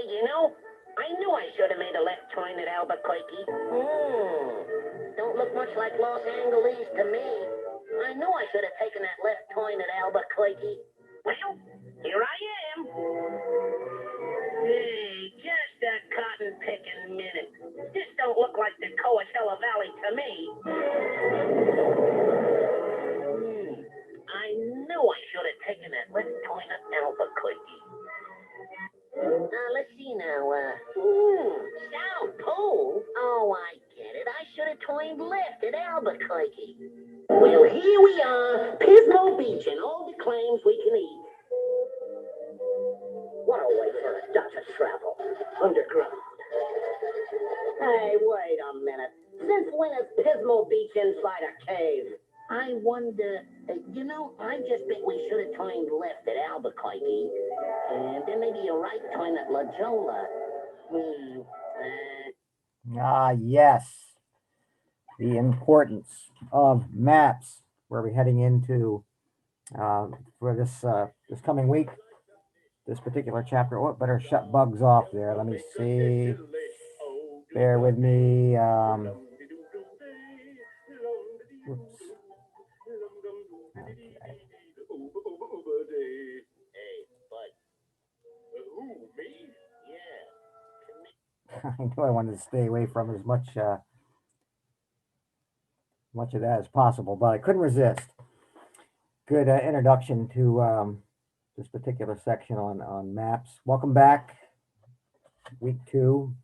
I knew I should have made a left turn at Albuquerque. Don't look much like Los Angeles to me. I knew I should have taken that left turn at Albuquerque. Well, here I am. Hey, just a cotton-picking minute. This don't look like the Coachella Valley to me. I knew I should have taken that left turn at Albuquerque. Let's see now. South Pole? Oh, I get it. I should have turned left at Albuquerque. Well, here we are, Pismo Beach, and all the claims we can eat. What a way for a Dutch to travel. Underground. Hey, wait a minute. Since when is Pismo Beach inside a cave? I wonder, I just think we should have turned left at Albuquerque, and then maybe a right turn at La Jolla. Yes, the importance of maps. Where we're heading into for this coming week. This particular chapter. Oh, better shut bugs off there. Let me see. Bear with me. Oops. Okay. I knew I wanted to stay away from as much much of that as possible, but I couldn't resist. Good introduction to this particular section on maps. Welcome back, week 2.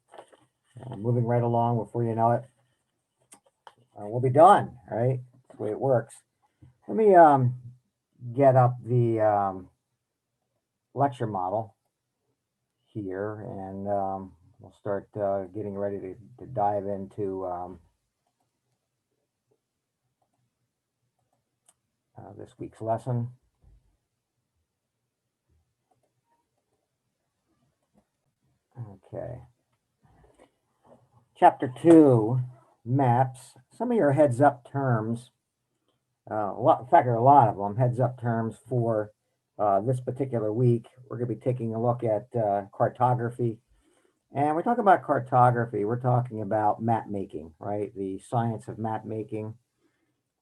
Moving right along before you know it. We'll be done, right? That's the way it works. Let me get up the lecture model here, and we'll start getting ready to dive into this week's lesson. Okay. Chapter 2, maps. Some of your heads-up terms, in fact, there are a lot of them, heads-up terms for this particular week. We're going to be taking a look at cartography. And we're talking about cartography. We're talking about map making, right? The science of map making.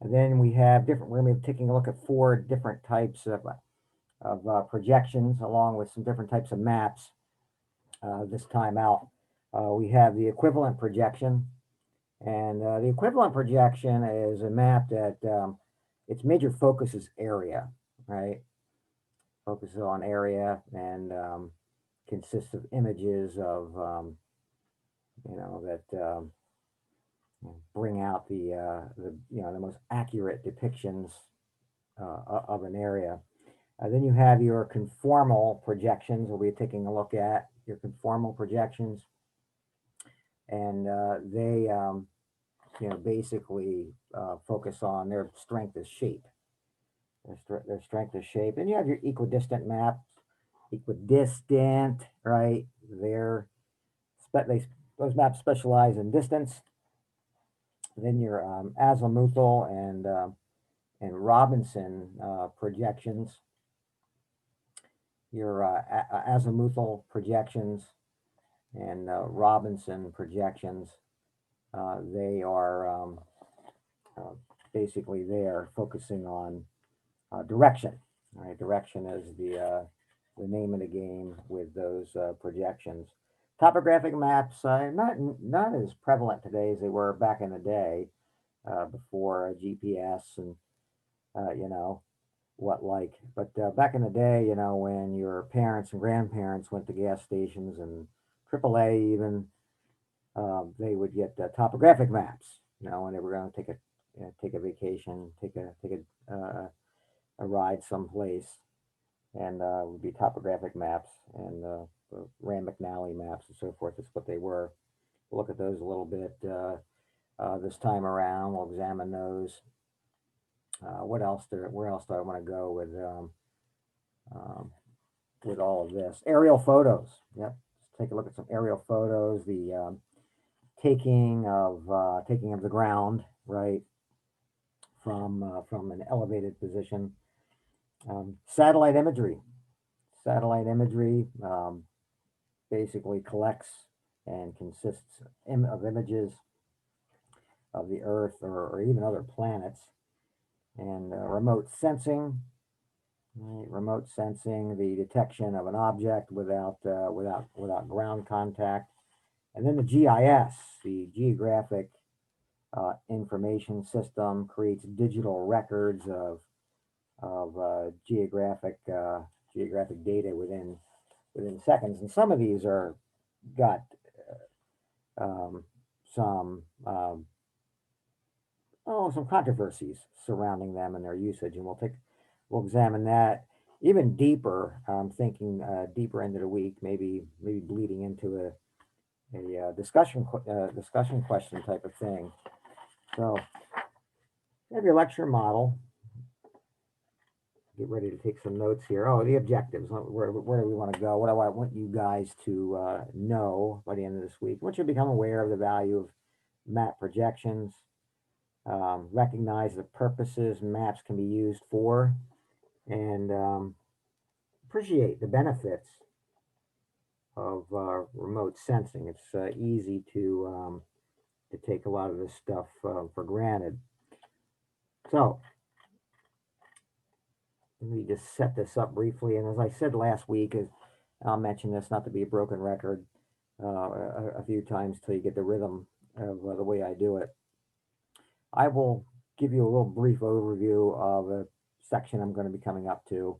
And then we have we're going to be taking a look at 4 different types of projections, along with some different types of maps this time out. We have the equivalent projection. And the equivalent projection is a map that its major focus is area, right? Focuses on area and consists of images of, that bring out the most accurate depictions of an area. Then you have your conformal projections. We'll be taking a look at your conformal projections, and they basically focus on their strength as shape. Their strength as shape. And you have your equidistant maps. Equidistant, right? Those maps specialize in distance. Then your azimuthal and Robinson projections. Your azimuthal projections and Robinson projections. They are basically there focusing on direction. All right, direction is the name of the game with those projections. Topographic maps not as prevalent today as they were back in the day, before GPS and what like. But back in the day, when your parents and grandparents went to gas stations and AAA even, they would get topographic maps. When they were going to take a vacation, take a ride someplace, and would be topographic maps and Rand McNally maps and so forth. That's what they were. We'll look at those a little bit this time around. We'll examine those. Where else do I want to go with all of this? Aerial photos. Yep. Let's take a look at some aerial photos. The taking of the ground, right, from an elevated position. Satellite imagery. basically collects and consists of images of the Earth or even other planets. And remote sensing, right? Remote sensing, the detection of an object without ground contact. And then the GIS, the Geographic Information System, creates digital records of geographic data within seconds. And some of these are got um, some some controversies surrounding them and their usage, and we'll examine that even deeper. I'm thinking deeper into the week, maybe bleeding into a discussion question type of thing. So, you have your lecture model. Get ready to take some notes here. Oh, the objectives. Where do we want to go? What do I want you guys to know by the end of this week? I want you to become aware of the value of map projections. Recognize the purposes maps can be used for, and appreciate the benefits of remote sensing. It's easy to take a lot of this stuff for granted. So let me just set this up briefly. And as I said last week, I'll mention this not to be a broken record a few times till you get the rhythm of the way I do it. I will give you a little brief overview of a section I'm going to be coming up to.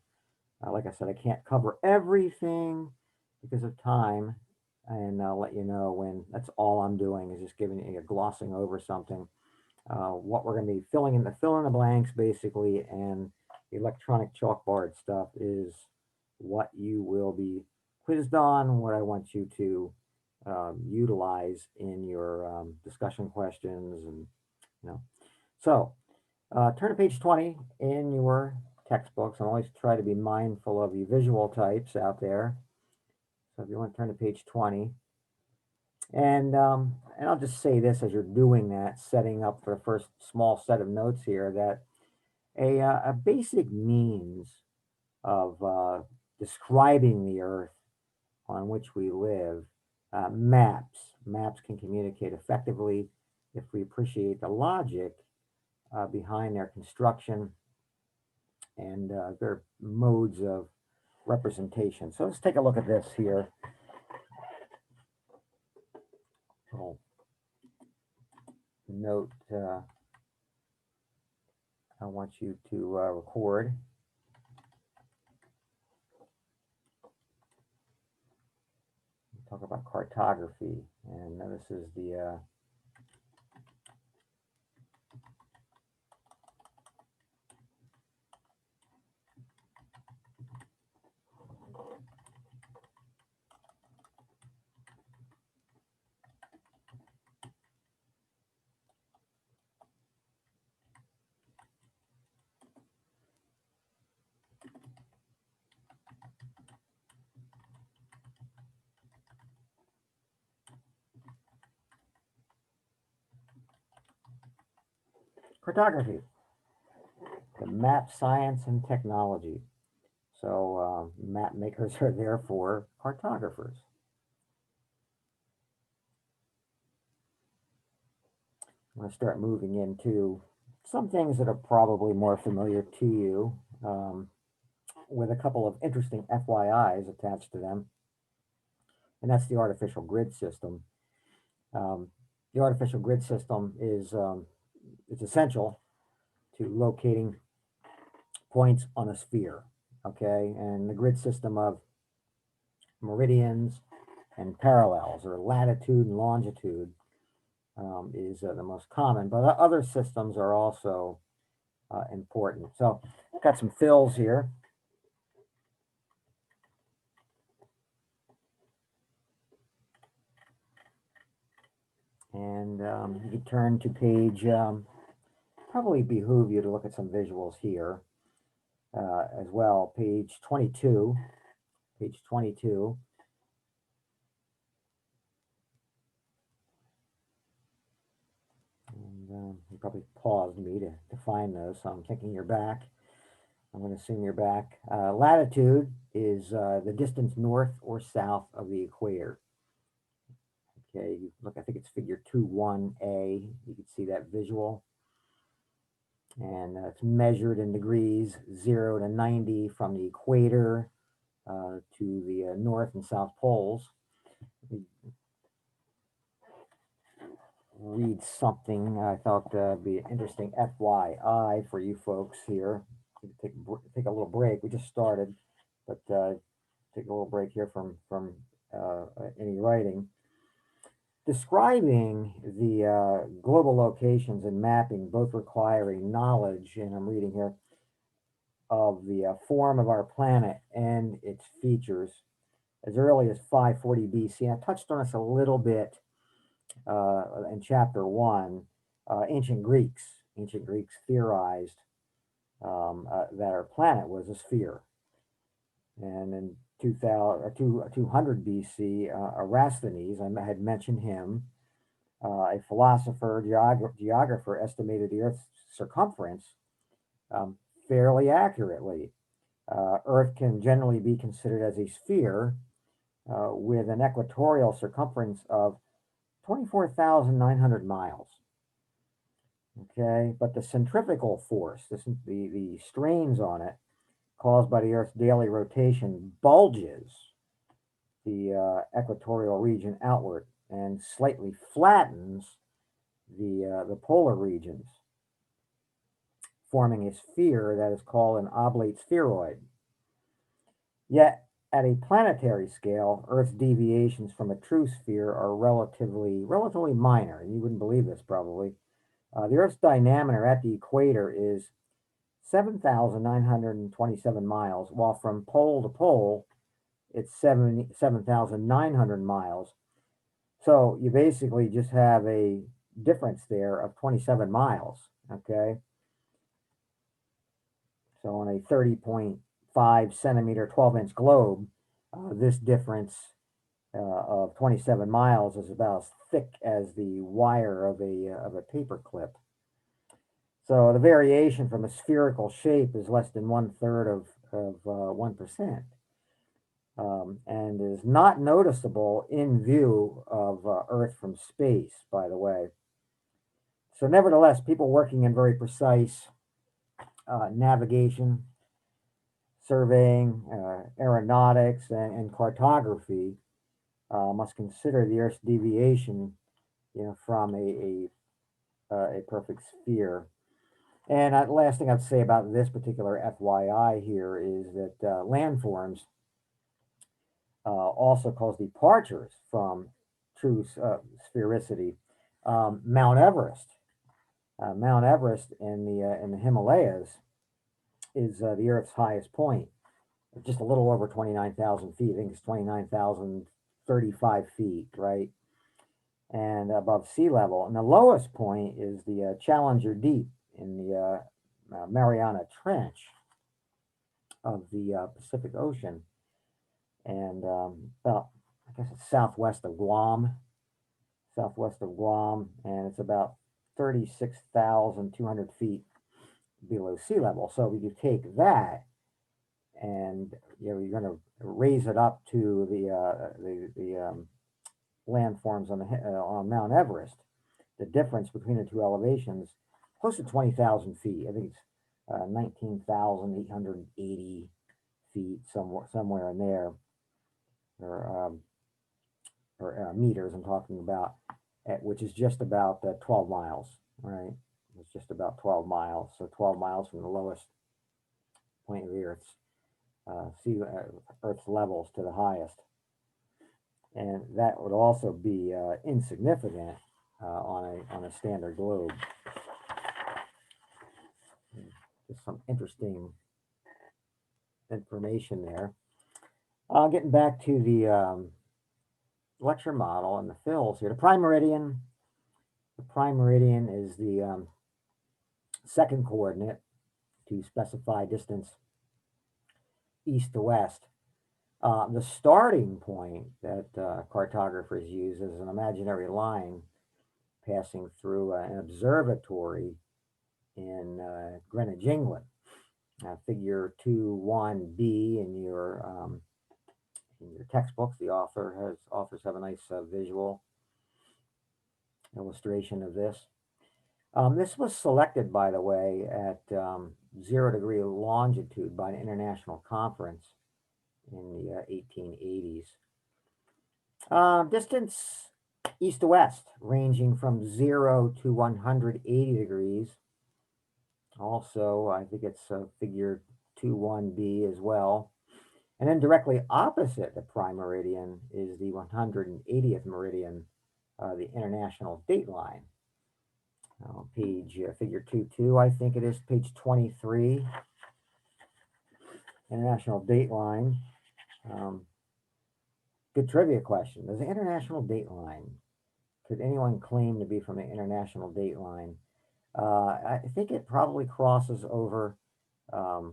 Like I said, I can't cover everything because of time, and I'll let you know when. That's all I'm doing is just giving you a glossing over something. What we're going to be fill in the blanks basically, and the electronic chalkboard stuff is what you will be quizzed on, what I want you to utilize in your discussion questions, and so turn to page 20 in your textbooks, and always try to be mindful of you visual types out there. So if you want to turn to page 20, and I'll just say this as you're doing that, setting up for the first small set of notes here, that a basic means of describing the Earth on which we live, maps. Maps can communicate effectively if we appreciate the logic behind their construction and their modes of representation. So let's take a look at this here. Oh, note I want you to record. Talk about cartography, and this is the cartography, the map science and technology. So map makers are therefore cartographers. I'm going to start moving into some things that are probably more familiar to you, with a couple of interesting FYIs attached to them. And that's the artificial grid system. The artificial grid system is it's essential to locating points on a sphere, okay? And the grid system of meridians and parallels, or latitude and longitude, is the most common, but other systems are also important. So I've got some fills here. And you can turn to page, probably behoove you to look at some visuals here as well. Page 22, page 22. And you probably paused me to find those, so I'm thinking you're back. I'm going to assume you're back. Latitude is the distance north or south of the equator. Okay, look, I think it's figure 2.1a. You can see that visual. And it's measured in degrees 0 to 90 from the equator to the north and south poles. Read something I thought would be interesting. FYI for you folks here. Take a little break. We just started, but take a little break here from any writing. Describing the global locations and mapping both requiring knowledge, and I'm reading here, of the form of our planet and its features as early as 540 BC. I touched on this a little bit in chapter 1. Ancient Greeks theorized that our planet was a sphere. And in 200 BC, Eratosthenes, I had mentioned him, a philosopher, geographer, estimated the Earth's circumference fairly accurately. Earth can generally be considered as a sphere with an equatorial circumference of 24,900 miles. Okay, but the centrifugal force, the strains on it, caused by the Earth's daily rotation, bulges the equatorial region outward and slightly flattens the polar regions, forming a sphere that is called an oblate spheroid. Yet, at a planetary scale, Earth's deviations from a true sphere are relatively minor. You wouldn't believe this probably. The Earth's diameter at the equator is 7,927 miles, while from pole to pole, it's 7,900 miles. So you basically just have a difference there of 27 miles, okay? So on a 30.5 centimeter, 12-inch globe, this difference of 27 miles is about as thick as the wire of a paper clip. So the variation from a spherical shape is less than 1/3 of 1%, and is not noticeable in view of Earth from space, by the way. So nevertheless, people working in very precise navigation, surveying, aeronautics, and cartography must consider the Earth's deviation, from a perfect sphere. And last thing I'd say about this particular FYI here is that landforms also cause departures from true sphericity. Mount Everest in the Himalayas is the Earth's highest point, just a little over 29,000 feet. I think it's 29,035 feet, right? And above sea level. And the lowest point is the Challenger Deep in the Mariana Trench of the Pacific Ocean. And about, I guess it's southwest of Guam, and it's about 36,200 feet below sea level. So if you take that, and you're going to raise it up to the landforms on Mount Everest, the difference between the two elevations, close to 20,000 feet. I think it's 19,880 feet, somewhere in there, or meters. I'm talking about, which is just about 12 miles, right? It's just about 12 miles. So 12 miles from the lowest point of the Earth's Earth's levels to the highest, and that would also be insignificant on a standard globe. Just some interesting information there. Getting back to the lecture model and the fills here. The prime meridian is the second coordinate to specify distance east to west. The starting point that cartographers use is an imaginary line passing through an observatory in Greenwich, England. figure 2.1b in your textbooks. The authors have a nice visual illustration of this. This was selected, by the way, at 0 degree longitude by an international conference in the 1880s. Distance east to west, ranging from 0 to 180 degrees. Also, I think it's figure 2.1b as well. And then directly opposite the prime meridian is the 180th meridian, the international date line. Figure 2.2, I think it is, page 23, international date line. Good trivia question. Does the international date line, could anyone claim to be from the international date line? I think it probably crosses over the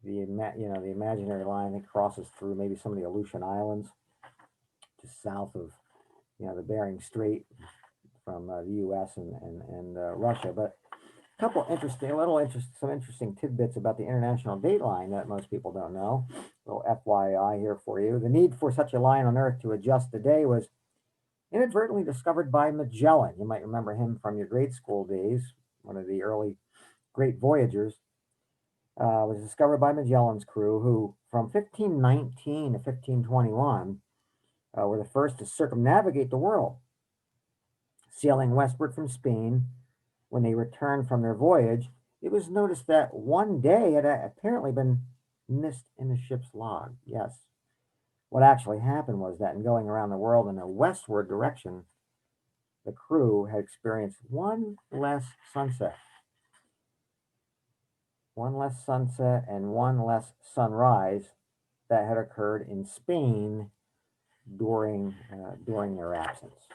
imaginary line. It crosses through maybe some of the Aleutian Islands, just south of the Bering Strait from the U.S. and Russia. But some interesting tidbits about the international date line that most people don't know. A little FYI here for you. The need for such a line on Earth to adjust the day was inadvertently discovered by Magellan. You might remember him from your grade school days, one of the early great voyagers. Was discovered by Magellan's crew, who from 1519 to 1521 were the first to circumnavigate the world. Sailing westward from Spain, when they returned from their voyage, it was noticed that one day had apparently been missed in the ship's log. Yes. What actually happened was that in going around the world in a westward direction, the crew had experienced one less sunset and one less sunrise that had occurred in Spain during their absence.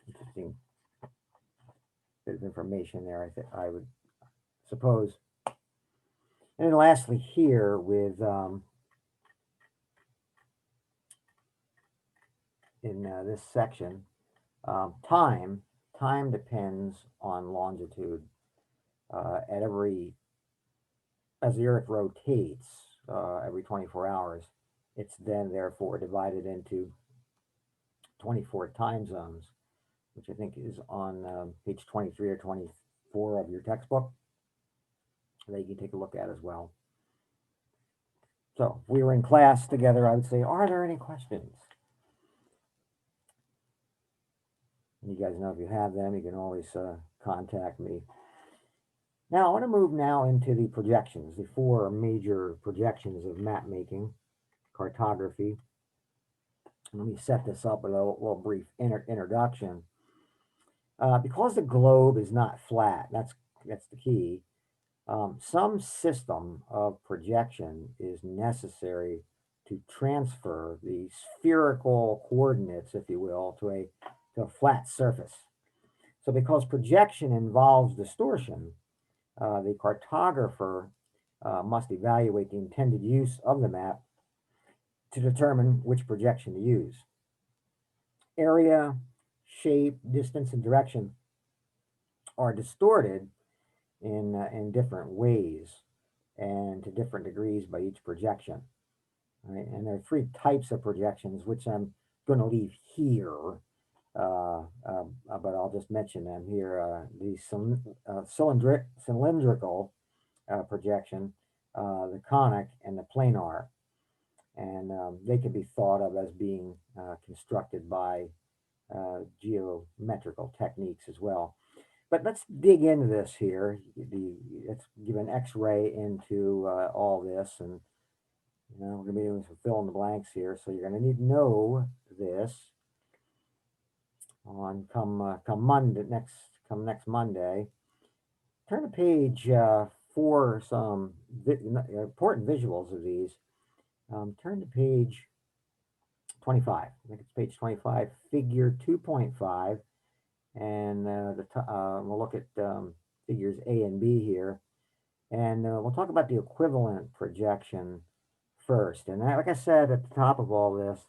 Interesting bit of information there, I would suppose. And then lastly here with in this section, time depends on longitude. As the Earth rotates every 24 hours, it's then therefore divided into 24 time zones, which I think is on page 23 or 24 of your textbook that you can take a look at as well. So if we were in class together, I would say, are there any questions? You guys know if you have them, you can always contact me. Now, I want to move now into the projections, the four major projections of map making, cartography. Let me set this up with a little brief introduction. Because the globe is not flat, that's the key. Some system of projection is necessary to transfer the spherical coordinates, if you will, to a flat surface. So because projection involves distortion, the cartographer must evaluate the intended use of the map to determine which projection to use. Area, shape, distance, and direction are distorted in different ways and to different degrees by each projection. Right? And there are three types of projections, which I'm going to leave here, but I'll just mention them here. The cylindrical projection, the conic, and the planar. And they can be thought of as being constructed by geometrical techniques as well. But let's dig into this here. Let's give an X-ray into all this, and we're going to be doing some fill in the blanks here. So you're going to need to know this on next Monday. Turn to page for some important visuals of these. Turn to page 25. I think it's page 25, figure 2.5. And we'll look at figures A and B here. And we'll talk about the equivalent projection first. And like I said at the top of all this,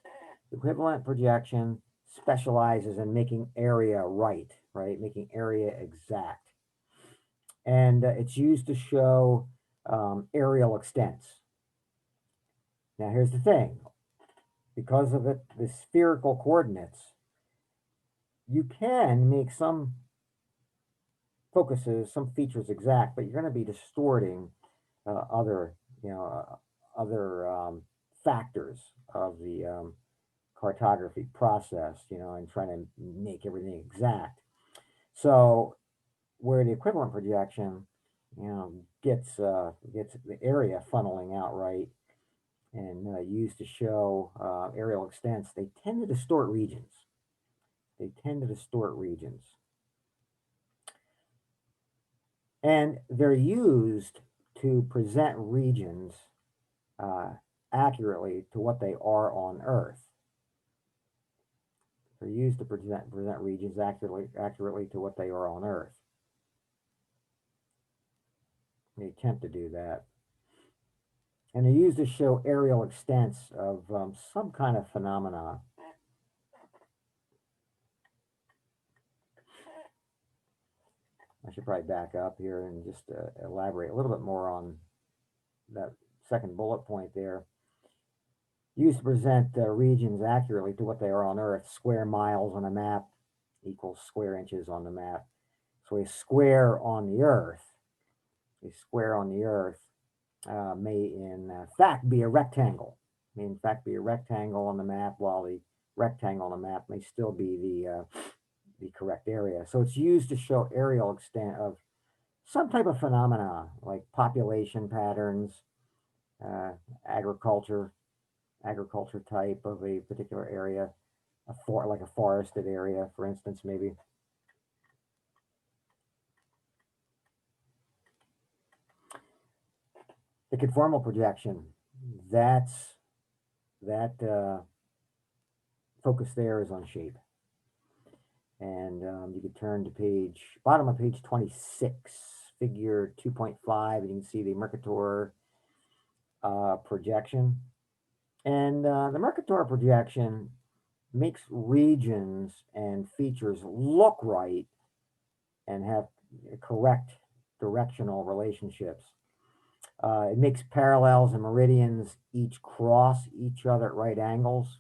the equivalent projection specializes in making area right, making area exact. and it's used to show aerial extents. Now, here's the thing. Because of the spherical coordinates, you can make some focuses, some features exact, but you're going to be distorting other, other factors of the cartography process, and trying to make everything exact. So where the equivalent projection, gets the area funneling out right and used to show aerial extents, they tend to distort regions. They tend to distort regions. And they're used to present regions accurately to what they are on Earth. They're used to present regions accurately to what they are on Earth. They attempt to do that. And they're used to show aerial extents of some kind of phenomena. I should probably back up here and just elaborate a little bit more on that second bullet point there. Used to present regions accurately to what they are on Earth. Square miles on a map equals square inches on the map. So a square on the Earth, may in fact be a rectangle. May in fact be a rectangle on the map, while the rectangle on the map may still be the correct area. So it's used to show aerial extent of some type of phenomena like population patterns, agriculture type of a particular area, like a forested area, for instance, maybe. The conformal projection, that focus there is on shape. And you could turn to bottom of page 26, figure 2.5, and you can see the Mercator projection. And the Mercator projection makes regions and features look right and have correct directional relationships. It makes parallels and meridians each cross each other at right angles,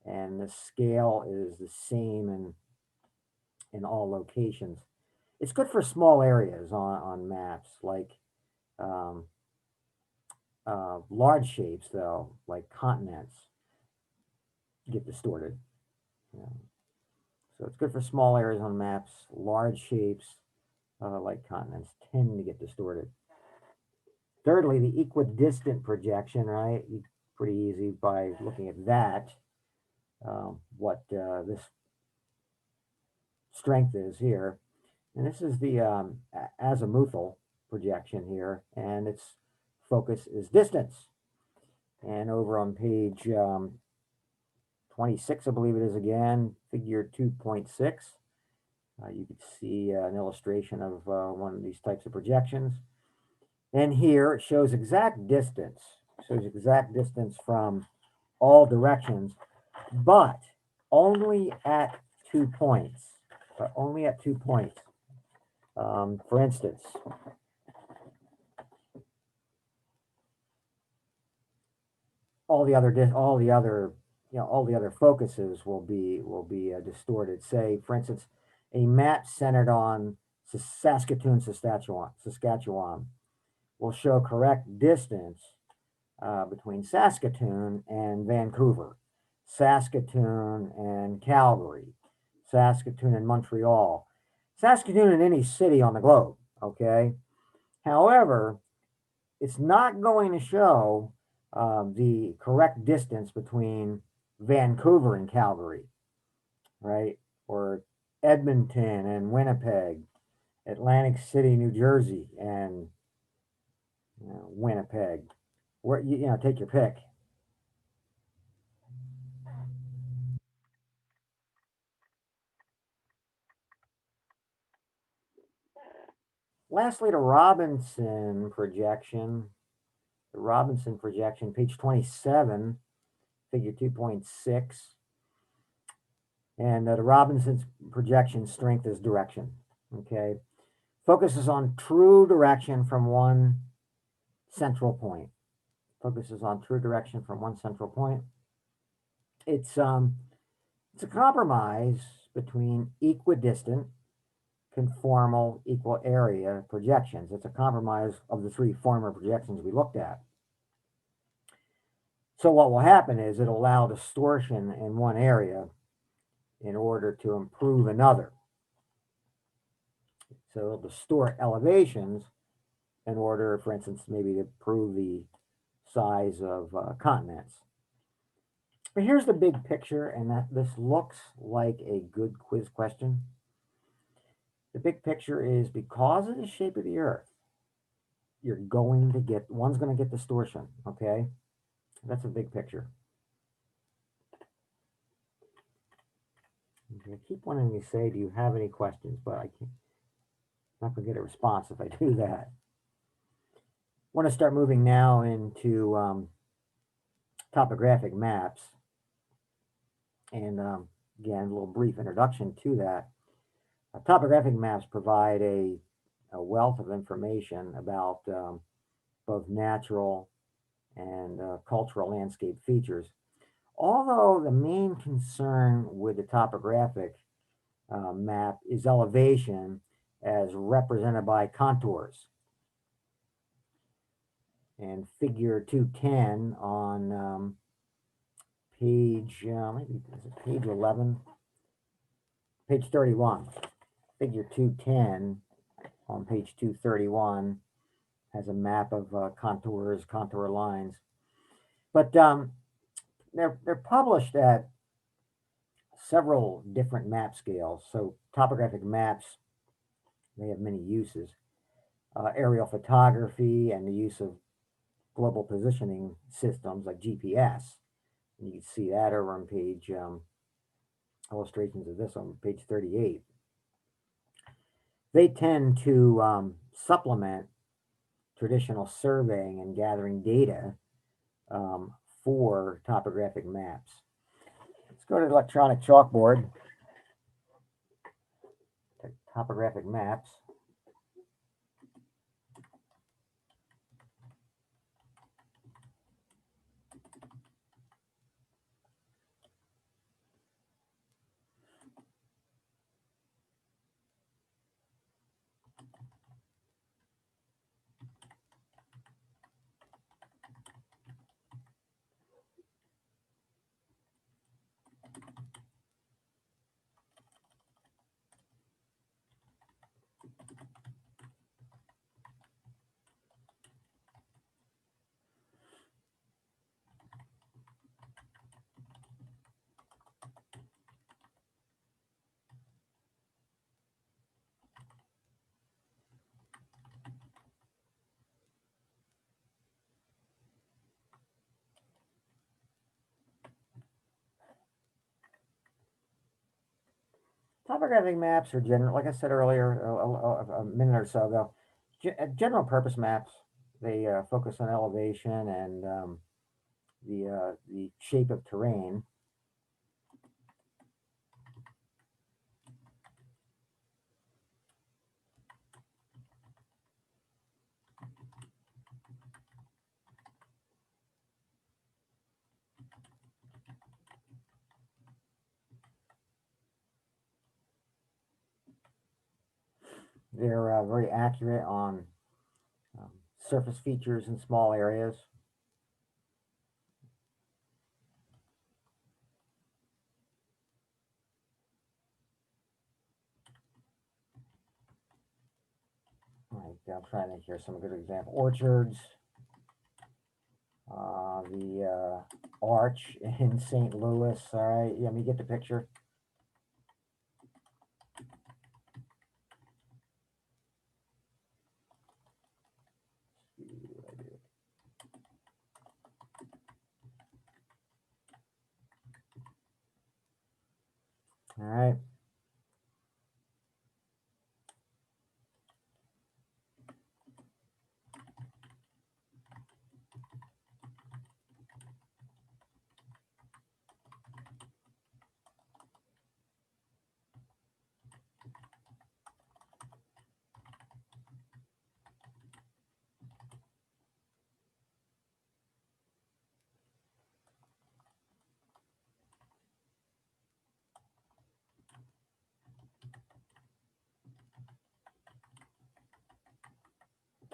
and the scale is the same in all locations. It's good for small areas on maps, like large shapes, though, like continents, get distorted. So it's good for small areas on maps. Large shapes, like continents, tend to get distorted. Thirdly, the equidistant projection, right? Pretty easy by looking at that, what this strength is here. And this is the azimuthal projection here, and its focus is distance. And over on page 26, I believe it is again, figure 2.6, you could see an illustration of one of these types of projections. And here it shows exact distance. From all directions, but only at 2 points. For instance, all the other focuses will be distorted. Say, for instance, a map centered on Saskatoon, Saskatchewan will show correct distance between Saskatoon and Vancouver, Saskatoon and Calgary, Saskatoon and Montreal, Saskatoon and any city on the globe, okay? However, it's not going to show the correct distance between Vancouver and Calgary, right? Or Edmonton and Winnipeg, Atlantic City, New Jersey, and Winnipeg. Where take your pick. Lastly, the Robinson projection. The Robinson projection, page 27, figure 2.6. And the Robinson's projection strength is direction. Okay. Focuses on true direction from one central point. Focuses on true direction from one central point. It's a compromise between equidistant, conformal, equal area projections. It's a compromise of the three former projections we looked at. So what will happen is it'll allow distortion in one area in order to improve another. So it'll distort elevations in order, for instance, maybe to improve the size of continents. But here's the big picture, and this looks like a good quiz question. The big picture is because of the shape of the Earth, you're going to get, one's going to get distortion, okay? That's a big picture. Okay, I keep wanting to say, do you have any questions? But I can't, I'm not going to get a response if I do that. I want to start moving now into topographic maps. And again, a little brief introduction to that. Topographic maps provide a wealth of information about both natural and cultural landscape features. Although the main concern with the topographic map is elevation as represented by contours. And figure 210 on page, maybe is it page 11? Page 31. Figure 210 on page 231 has a map of contours, contour lines. But they're published at several different map scales. So topographic maps, they have many uses. Aerial photography and the use of global positioning systems like GPS. And you can see that over on page, illustrations of this on page 38. They tend to supplement traditional surveying and gathering data for topographic maps. Let's go to the electronic chalkboard. Topographic maps. Topographic maps are general, like I said earlier, a minute or so ago, general purpose maps. They focus on elevation and the shape of terrain. They're very accurate on surface features in small areas. Like, I'm trying to hear some good example. Orchards, the Arch in St. Louis. All right, yeah, let me get the picture. All right.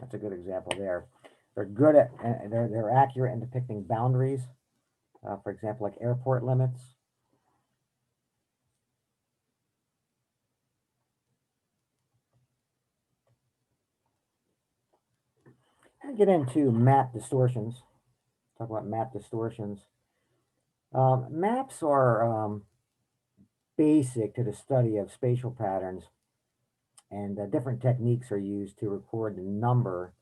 That's a good example there. They're good at, they're accurate in depicting boundaries. For example, like airport limits. And get into map distortions. Talk about map distortions. Maps are basic to the study of spatial patterns, and different techniques are used to record the number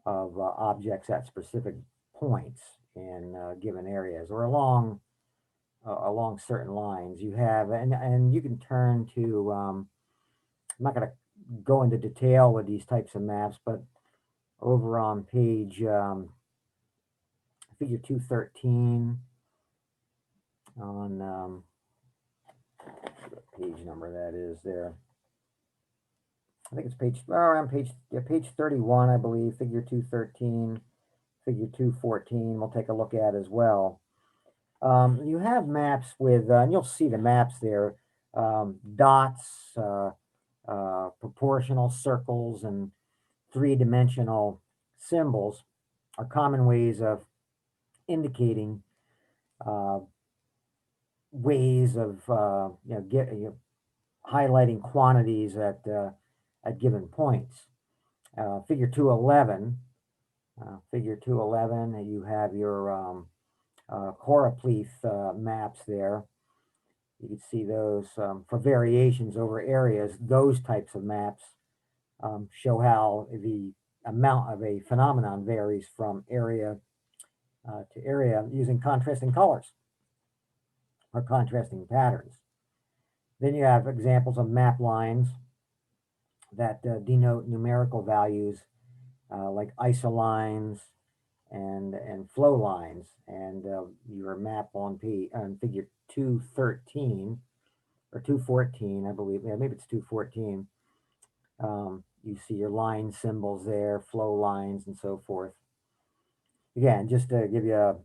of objects at specific points in given areas or along certain lines. You have, and you can turn to, I'm not going to go into detail with these types of maps, but over on page figure 213 on what page number that is there. I think it's around page 31, I believe, figure 213, figure 214, we'll take a look at as well. You have maps with, and you'll see the maps there, dots, proportional circles, and three-dimensional symbols are common ways of indicating ways of highlighting quantities at given points. Figure 211, you have your choropleth maps there. You can see those for variations over areas. Those types of maps show how the amount of a phenomenon varies from area to area using contrasting colors or contrasting patterns. Then you have examples of map lines that denote numerical values like isolines and flow lines. And your map on figure 213 or 214, I believe, yeah, maybe it's 214. You see your line symbols there, flow lines, and so forth. Again, just to give you a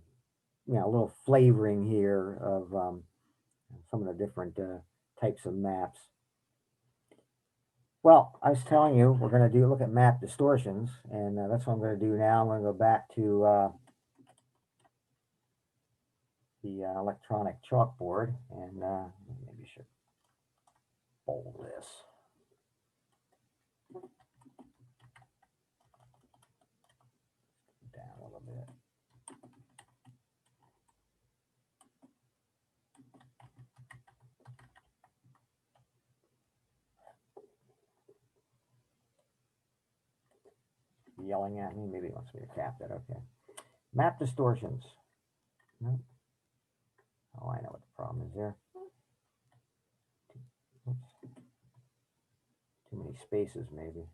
little flavoring here of some of the different types of maps. Well, I was telling you we're going to look at map distortions, and that's what I'm going to do now. I'm going to go back to the electronic chalkboard, and maybe I should bold this. Down a little bit. Yelling at me. Maybe he wants me to tap that. Okay. Map distortions. No. Oh, I know what the problem is there. Oops. Too many spaces, maybe.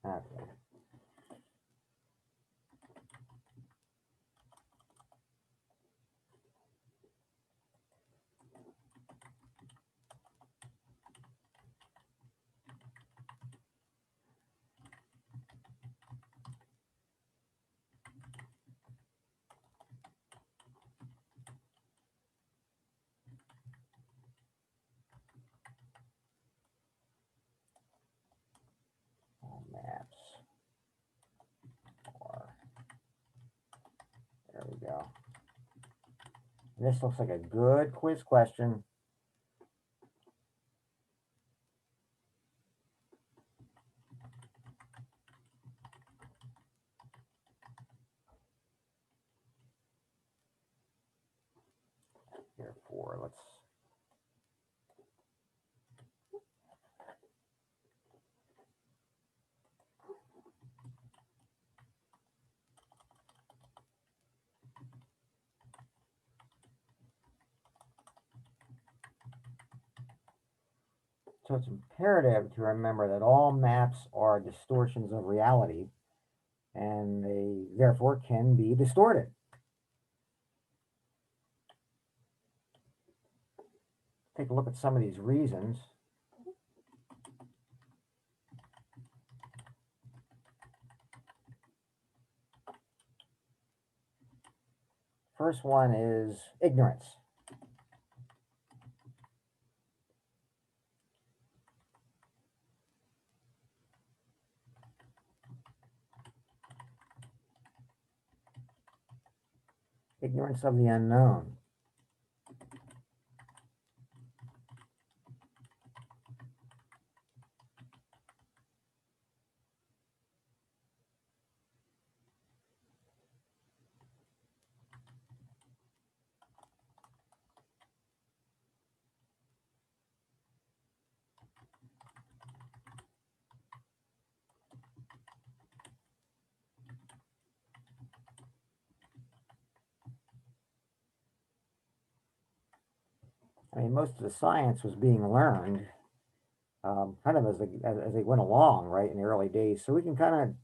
Okay. Maps. There we go. And this looks like a good quiz question. Therefore, let's So it's imperative to remember that all maps are distortions of reality, and they therefore can be distorted. Take a look at some of these reasons. First one is ignorance. Ignorance of the unknown. I mean, most of the science was being learned kind of as they went along, right, in the early days. So we can kind of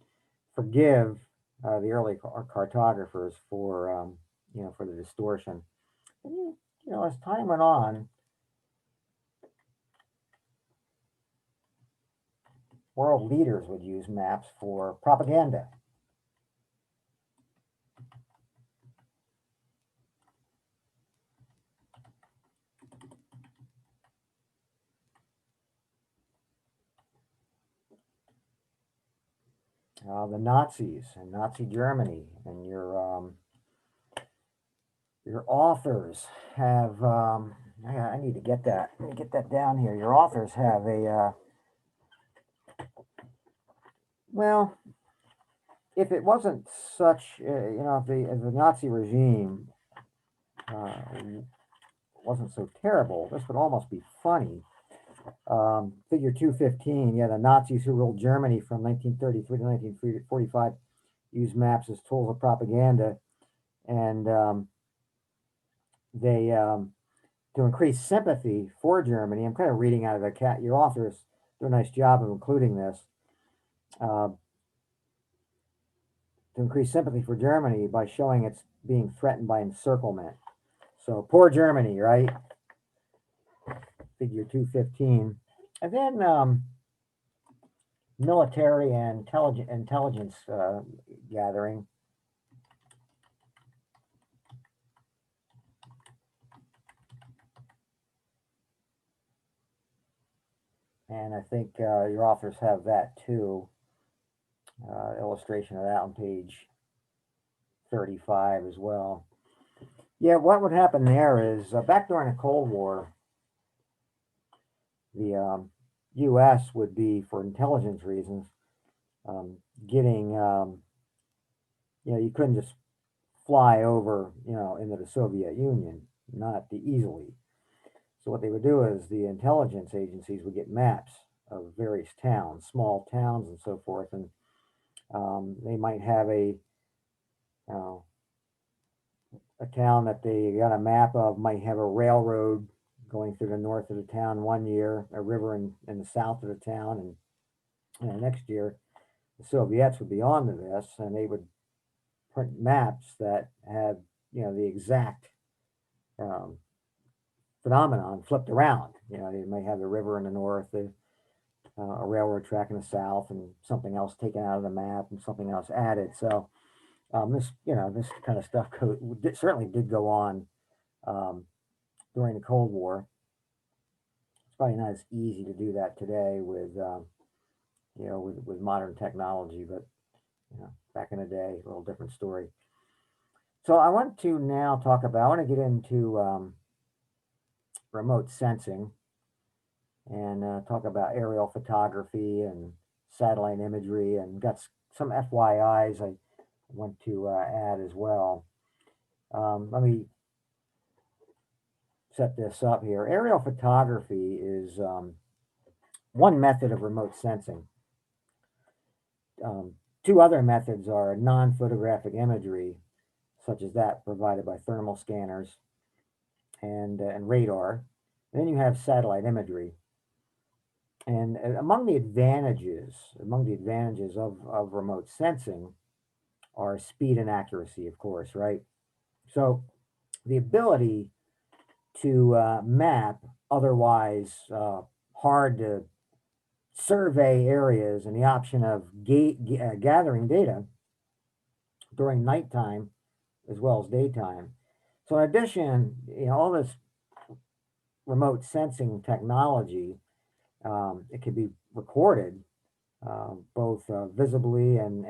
forgive the early cartographers for, for the distortion. And, as time went on, world leaders would use maps for propaganda. The Nazis and Nazi Germany and your authors have. I need to get that. Let me get that down here. Your authors have a well. If it wasn't such, if the Nazi regime uh, wasn't so terrible, this would almost be funny. Figure 215, yeah, the Nazis who ruled Germany from 1933 to 1945 used maps as tools of propaganda, and they to increase sympathy for Germany. I'm kind of reading out of the cat. Your authors do a nice job of including this. Uh, to increase sympathy for Germany by showing it's being threatened by encirclement. So poor Germany, right? Figure 215. And then military and intelligence gathering. And I think your authors have that too. Illustration of that on page 35 as well. Yeah, what would happen there is back during the Cold War, the U.S. would be, for intelligence reasons, getting, you couldn't just fly over, into the Soviet Union, not easily. So what they would do is the intelligence agencies would get maps of various towns, small towns, and so forth, and they might have uh, a town that they got a map of might have a railroad going through the north of the town one year, a river in the south of the town, and the next year the Soviets would be onto this, and they would print maps that had the exact um, phenomenon flipped around. They might have the river in the north, a railroad track in the south, and something else taken out of the map and something else added. So this kind of stuff certainly did go on um, during the Cold War. It's probably not as easy to do that today with with modern technology, but back in the day, a little different story. So I want to now I want to get into remote sensing and talk about aerial photography and satellite imagery, and got some FYIs I want to add as well. Let me set this up here. Aerial photography is one method of remote sensing. Two other methods are non-photographic imagery, such as that provided by thermal scanners and radar. And then you have satellite imagery. And among the advantages of remote sensing are speed and accuracy, of course, right? So the ability to map otherwise hard to survey areas, and the option of gathering data during nighttime as well as daytime. So in addition, all this remote sensing technology, it can be recorded both visibly and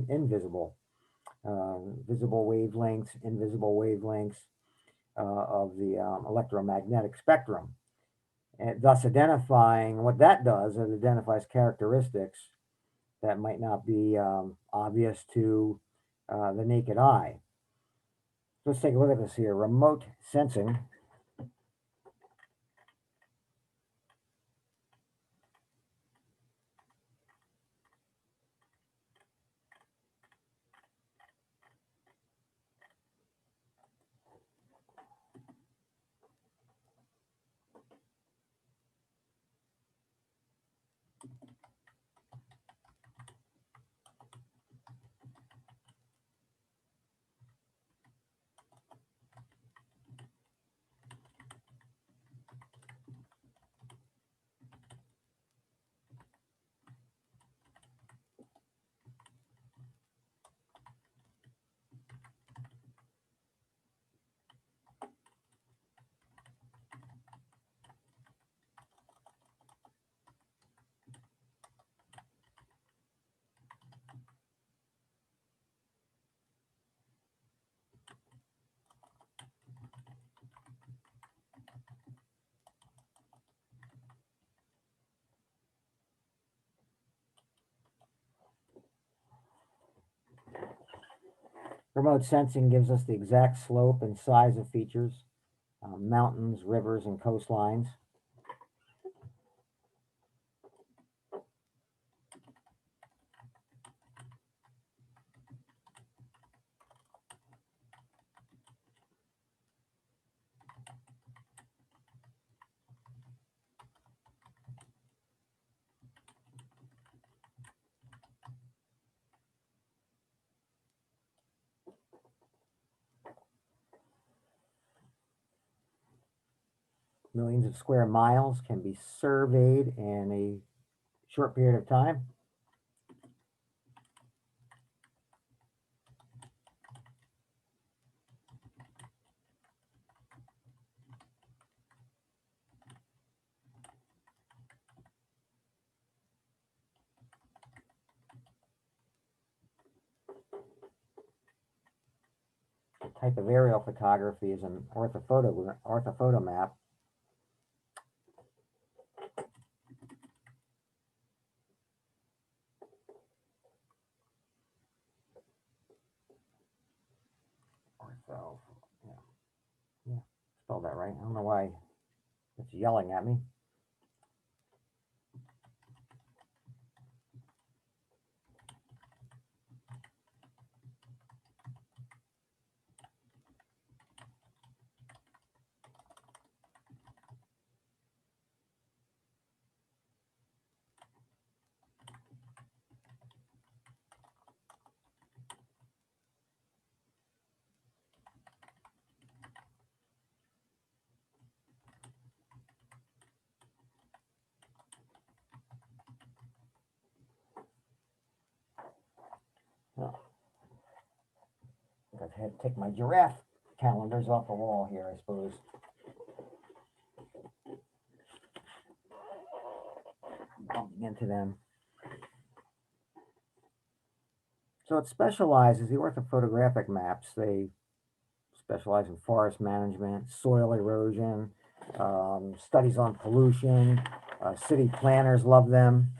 invisible. visible wavelengths, invisible wavelengths of the electromagnetic spectrum. And thus identifying what that does, it identifies characteristics that might not be obvious to the naked eye. Let's take a look at this here. Remote sensing. Remote sensing gives us the exact slope and size of features, mountains, rivers, and coastlines. Millions of square miles can be surveyed in a short period of time. The type of aerial photography is an orthophoto map. Ortho, yeah, spelled that right. I don't know why it's yelling at me. Oh, I've had to take my giraffe calendars off the wall here, I suppose. Bumping into them. So it specializes, the orthophotographic maps, they specialize in forest management, soil erosion, studies on pollution. City planners love them.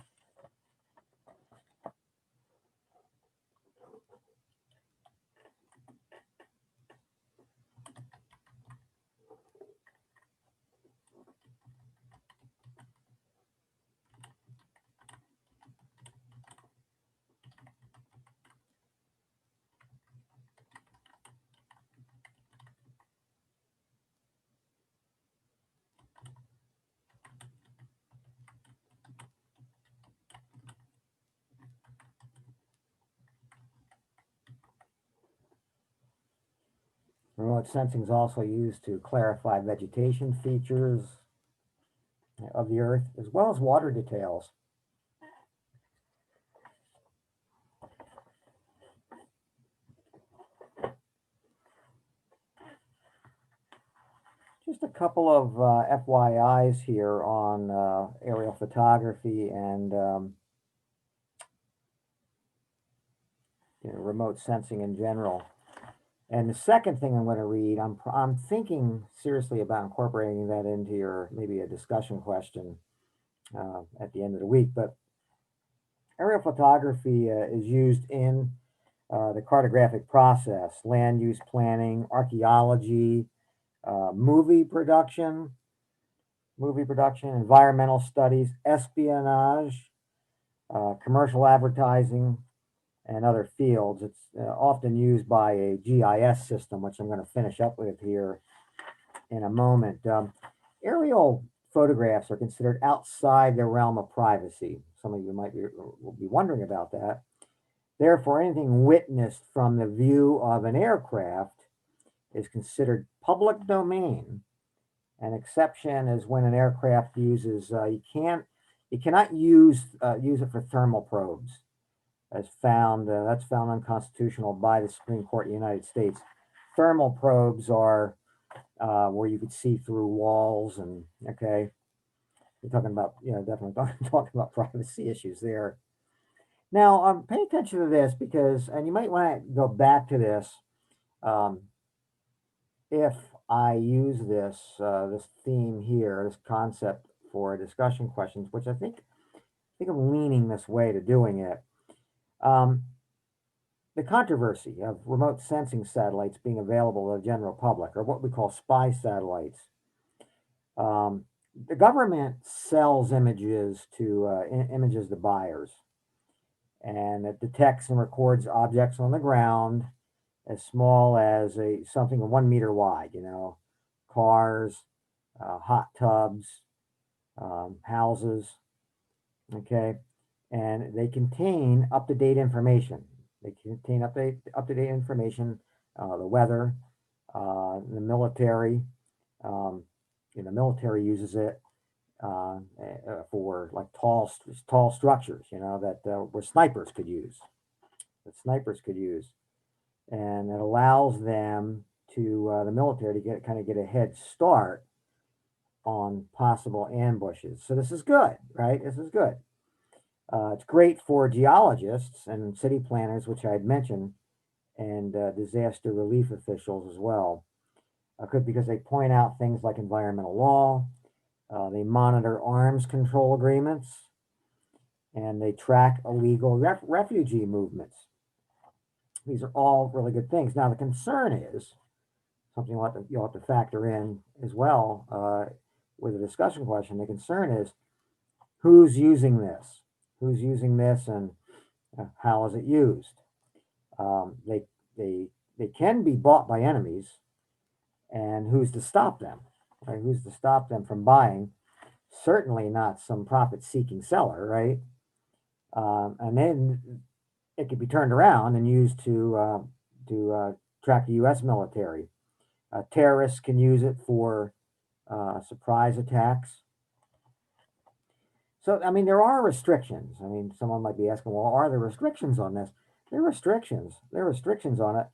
Remote sensing is also used to clarify vegetation features of the earth, as well as water details. Just a couple of FYIs here on aerial photography and remote sensing in general. And the second thing I'm going to read, I'm thinking seriously about incorporating that into your maybe a discussion question at the end of the week. But aerial photography is used in the cartographic process, land use planning, archaeology, movie production, environmental studies, espionage, commercial advertising, and other fields. It's often used by a GIS system, which I'm going to finish up with here in a moment. Aerial photographs are considered outside the realm of privacy. Some of you will be wondering about that. Therefore, anything witnessed from the view of an aircraft is considered public domain. An exception is when an aircraft uses you cannot use it for thermal probes, as that's found unconstitutional by the Supreme Court of the United States. Thermal probes are where you could see through walls, and okay, we're talking about definitely talking about privacy issues there. Now, pay attention to this because, and you might want to go back to this. If I use this theme here, this concept for discussion questions, which I think I'm leaning this way to doing it. The controversy of remote sensing satellites being available to the general public, or what we call spy satellites. The government sells images to buyers, and it detects and records objects on the ground as small as something 1 meter wide, cars, hot tubs, houses, okay, and they contain up-to-date information. They contain up-to-date information, the weather, the military. The military uses it for like tall structures, that where snipers could use. And it allows them to the military to get a head start on possible ambushes. So this is good, right? This is good. It's great for geologists and city planners, which I had mentioned, and disaster relief officials as well. Because they point out things like environmental law, they monitor arms control agreements, and they track illegal refugee movements. These are all really good things. Now, the concern is something you'll have to factor in as well with a discussion question. The concern is who's using this? Who's using this, and how is it used? They can be bought by enemies, and who's to stop them? Right? Who's to stop them from buying? Certainly not some profit-seeking seller, right? And then it could be turned around and used to track the U.S. military. Terrorists can use it for surprise attacks. So, I mean, there are restrictions. I mean, someone might be asking, well, are there restrictions on this? There are restrictions. There are restrictions on it.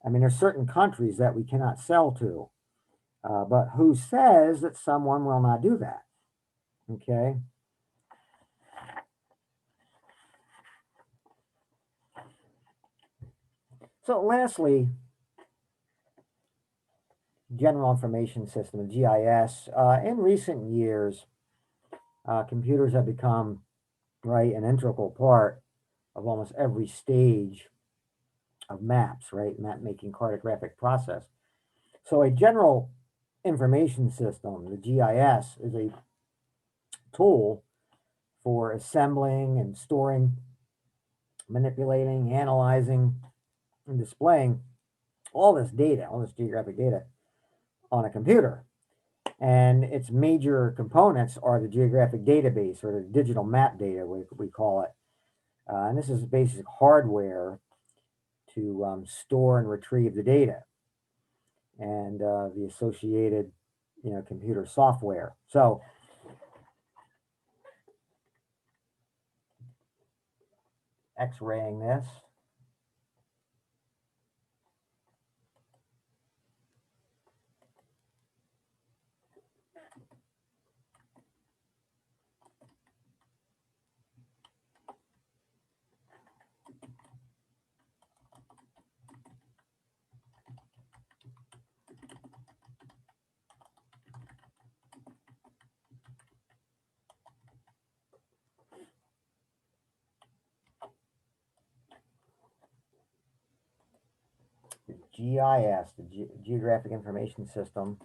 I mean, there's certain countries that we cannot sell to. But who says that someone will not do that? Okay. So lastly, General Information System, GIS. In recent years, computers have become, right, an integral part of almost every stage of maps, right, map making cartographic process. So a General Information System, the GIS, is a tool for assembling and storing, manipulating, analyzing, and displaying all this data, all this geographic data on a computer. And its major components are the geographic database, or the digital map data, we call it. And this is basic hardware to store and retrieve the data, and the associated, computer software. So X-raying this. GIS, the Geographic Information System,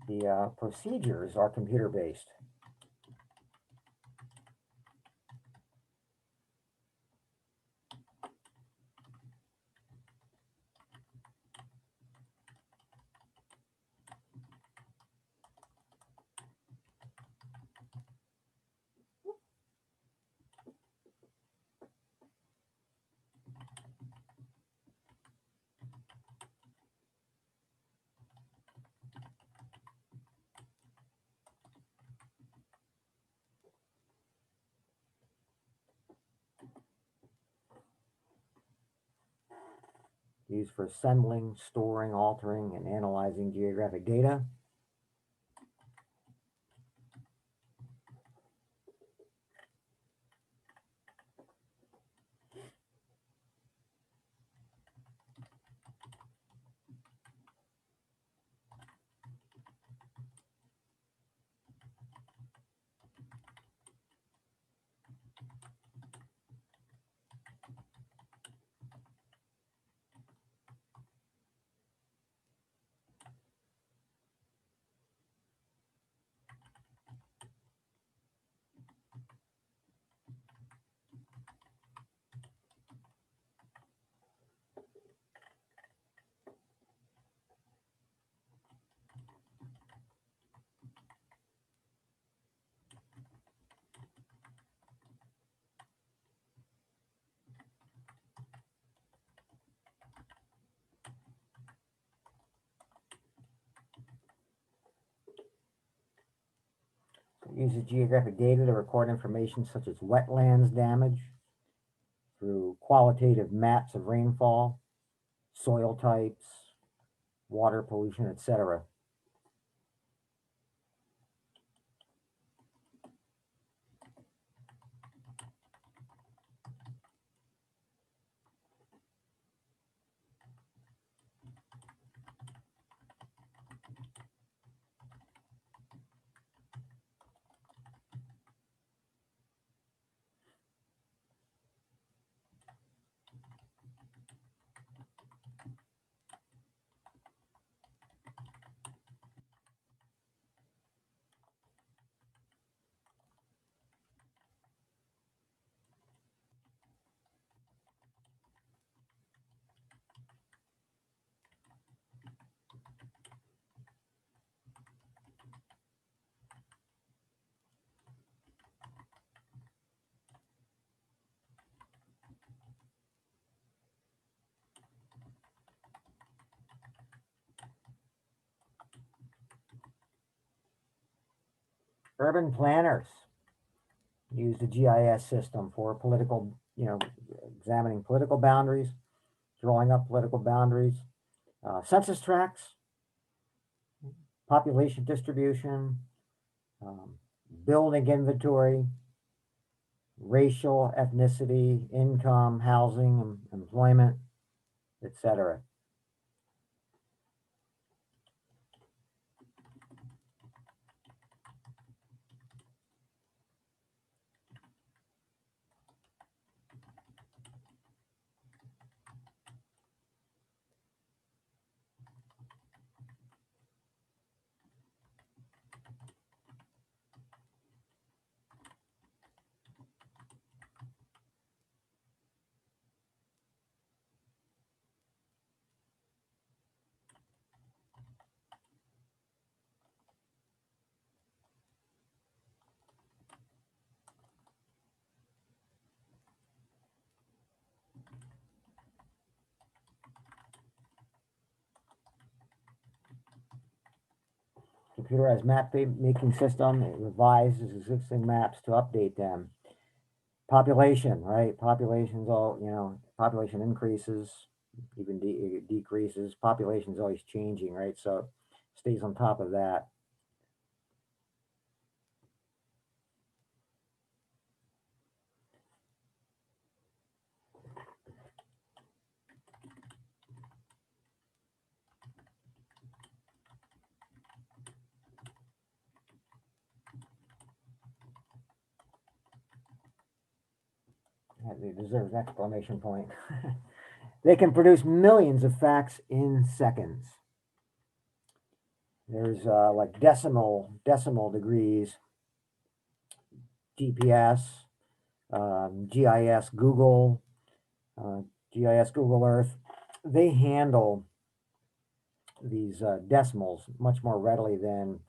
the procedures are computer-based. Used for assembling, storing, altering, and analyzing geographic data. It uses geographic data to record information such as wetlands damage through qualitative maps of rainfall, soil types, water pollution, etc. Urban planners use the GIS system for political, examining political boundaries, drawing up political boundaries, census tracts, population distribution, building inventory, racial, ethnicity, income, housing, employment, etc. Computerized map making system, it revises existing maps to update them. Population, right? Population's all, population increases, even decreases. Population's always changing, right? So it stays on top of that. It deserves an exclamation point. They can produce millions of facts in seconds. There's like decimal degrees, GPS, GIS, GIS, Google Earth. They handle these decimals much more readily than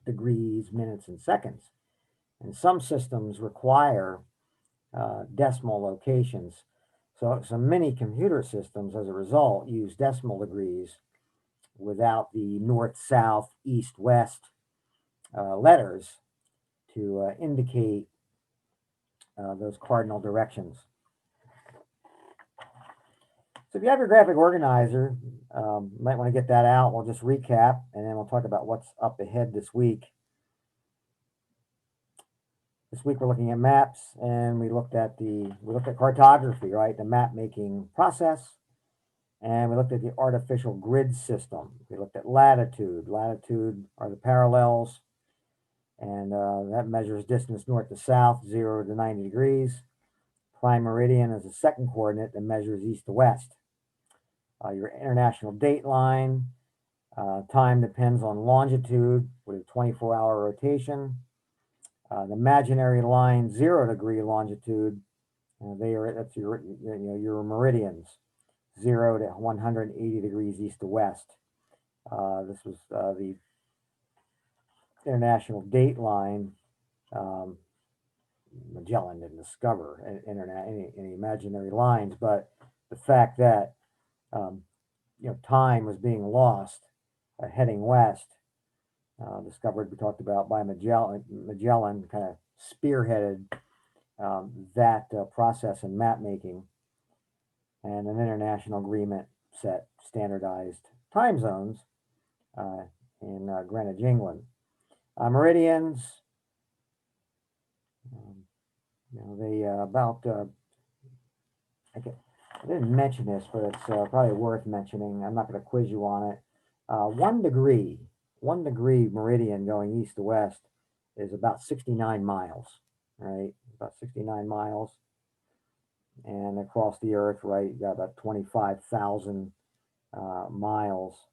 degrees, minutes, and seconds. And some systems require decimal locations. So many computer systems, as a result, use decimal degrees without the north, south, east, west letters to indicate those cardinal directions. So if you have your graphic organizer, you might want to get that out. We'll just recap, and then we'll talk about what's up ahead this week. This week we're looking at maps, and we looked at cartography, right? The map making process. And we looked at the artificial grid system. We looked at latitude. Latitude are the parallels, and that measures distance north to south, 0 to 90 degrees. Prime meridian is the second coordinate that measures east to west. Your international date line, time depends on longitude with a 24-hour rotation. The imaginary line, 0 degree longitude, that's your meridians. 0 to 180 degrees east to west. This was the international date line. Magellan didn't discover any imaginary lines, but the fact that time was being lost heading west, discovered, we talked about, by Magellan kind of spearheaded that process in map making. And an international agreement set standardized time zones in Greenwich, England. Meridians, I didn't mention this, but it's probably worth mentioning. I'm not going to quiz you on it. 1 degree meridian going east to west is about 69 miles, right? About 69 miles. And across the earth, right, you got about 25,000 miles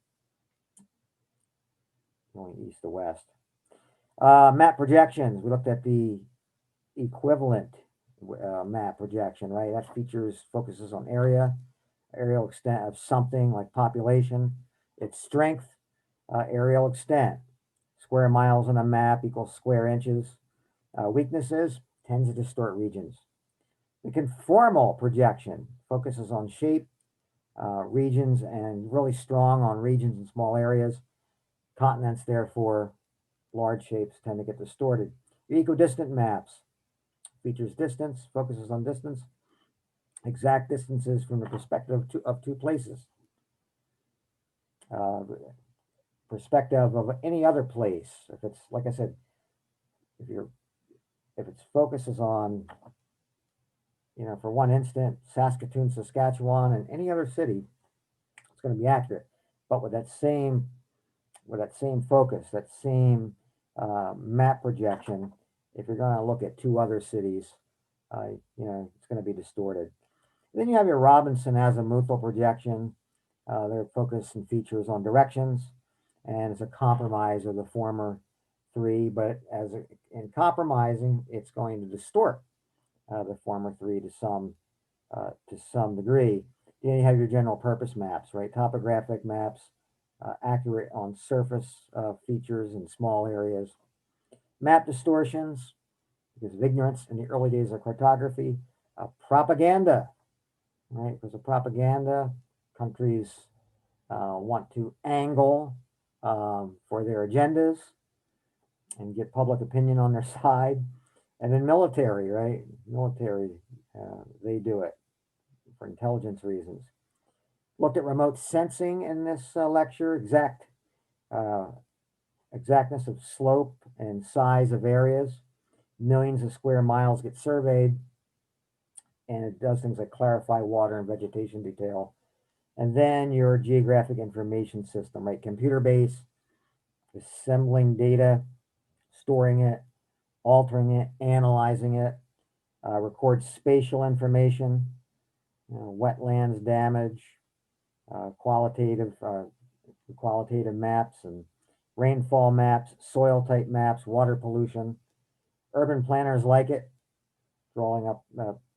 going east to west. Map projections. We looked at the equivalent map projection, right? That focuses on aerial extent of something like population, its strength, aerial extent. Square miles on a map equals square inches. Weaknesses tends to distort regions. The conformal projection focuses on shape, regions, and really strong on regions and small areas. Continents, therefore, large shapes tend to get distorted. The equidistant maps features distance, focuses on distance, exact distances from the perspective of two places. Perspective of any other place. If it's, like I said, if its focuses on, for one instant, Saskatoon, Saskatchewan, and any other city, it's going to be accurate. But with that same focus, that same map projection, if you're going to look at 2 other cities, it's going to be distorted. Then you have your Robinson azimuthal projection. Their focus and features on directions, and it's a compromise of the former 3. But in compromising, it's going to distort the former 3 to some degree. Then you have your general purpose maps, right? Topographic maps, accurate on surface features in small areas. Map distortions, because of ignorance in the early days of cartography. Propaganda, right? Because of propaganda, countries want to angle for their agendas and get public opinion on their side. And then military, right? Military, they do it for intelligence reasons. Looked at remote sensing in this lecture, exactness of slope and size of areas. Millions of square miles get surveyed, and it does things like clarify water and vegetation detail. And then your geographic information system, right? Computer base, assembling data, storing it, altering it, analyzing it, records spatial information, wetlands damage, qualitative maps and rainfall maps, soil type maps, water pollution. Urban planners like it, drawing up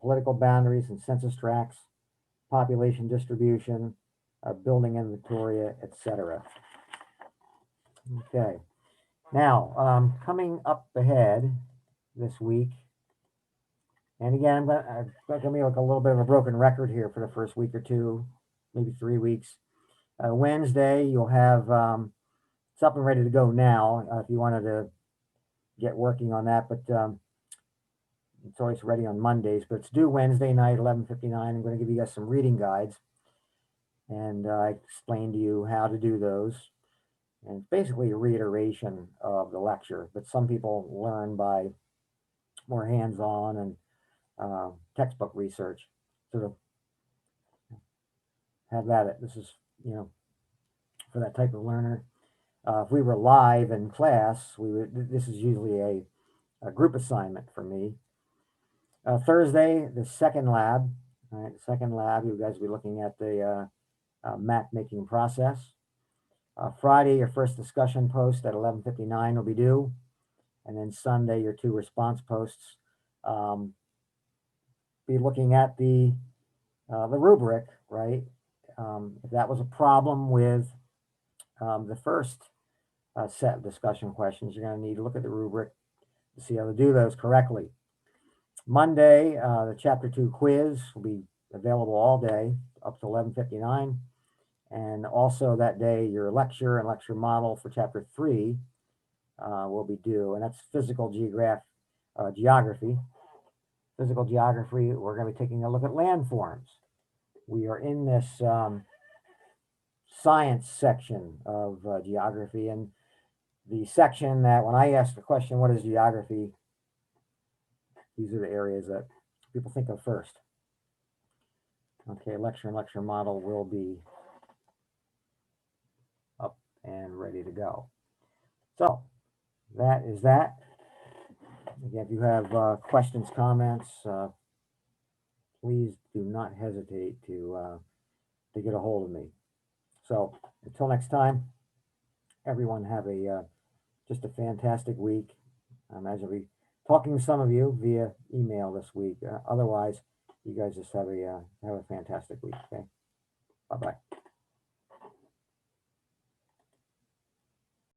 political boundaries and census tracts, population distribution, building inventory, etc. Okay. Now, coming up ahead this week, and again, I'm going to be like a little bit of a broken record here for the first week or two, maybe 3 weeks. Wednesday, you'll have something ready to go now if you wanted to get working on that, but it's always ready on Mondays, but it's due Wednesday night, 11:59. I'm going to give you guys some reading guides, and I explain to you how to do those. And it's basically a reiteration of the lecture, but some people learn by more hands-on and textbook research. Sort of have at it. This is, for that type of learner. If we were live in class, this is usually a group assignment for me. Thursday, the second lab. All right, the second lab, you guys will be looking at the map making process. Friday, your first discussion post at 11:59 will be due. And then Sunday, your 2 response posts. Be looking at the rubric, right? If that was a problem with the first set of discussion questions, you're going to need to look at the rubric to see how to do those correctly. Monday, the chapter 2 quiz will be available all day up to 11:59. And also that day, your lecture and lecture model for chapter 3 will be due, and that's physical geography. Physical geography, we're going to be taking a look at landforms. We are in this science section of geography, and the section that when I ask the question, what is geography? These are the areas that people think of first. Okay, lecture and lecture model will be up and ready to go. So that is that. Again, if you have questions, comments, please do not hesitate to get a hold of me. So until next time, everyone have just a fantastic week. I imagine I'll be talking to some of you via email this week. Otherwise, you guys just have a fantastic week. Okay, bye bye.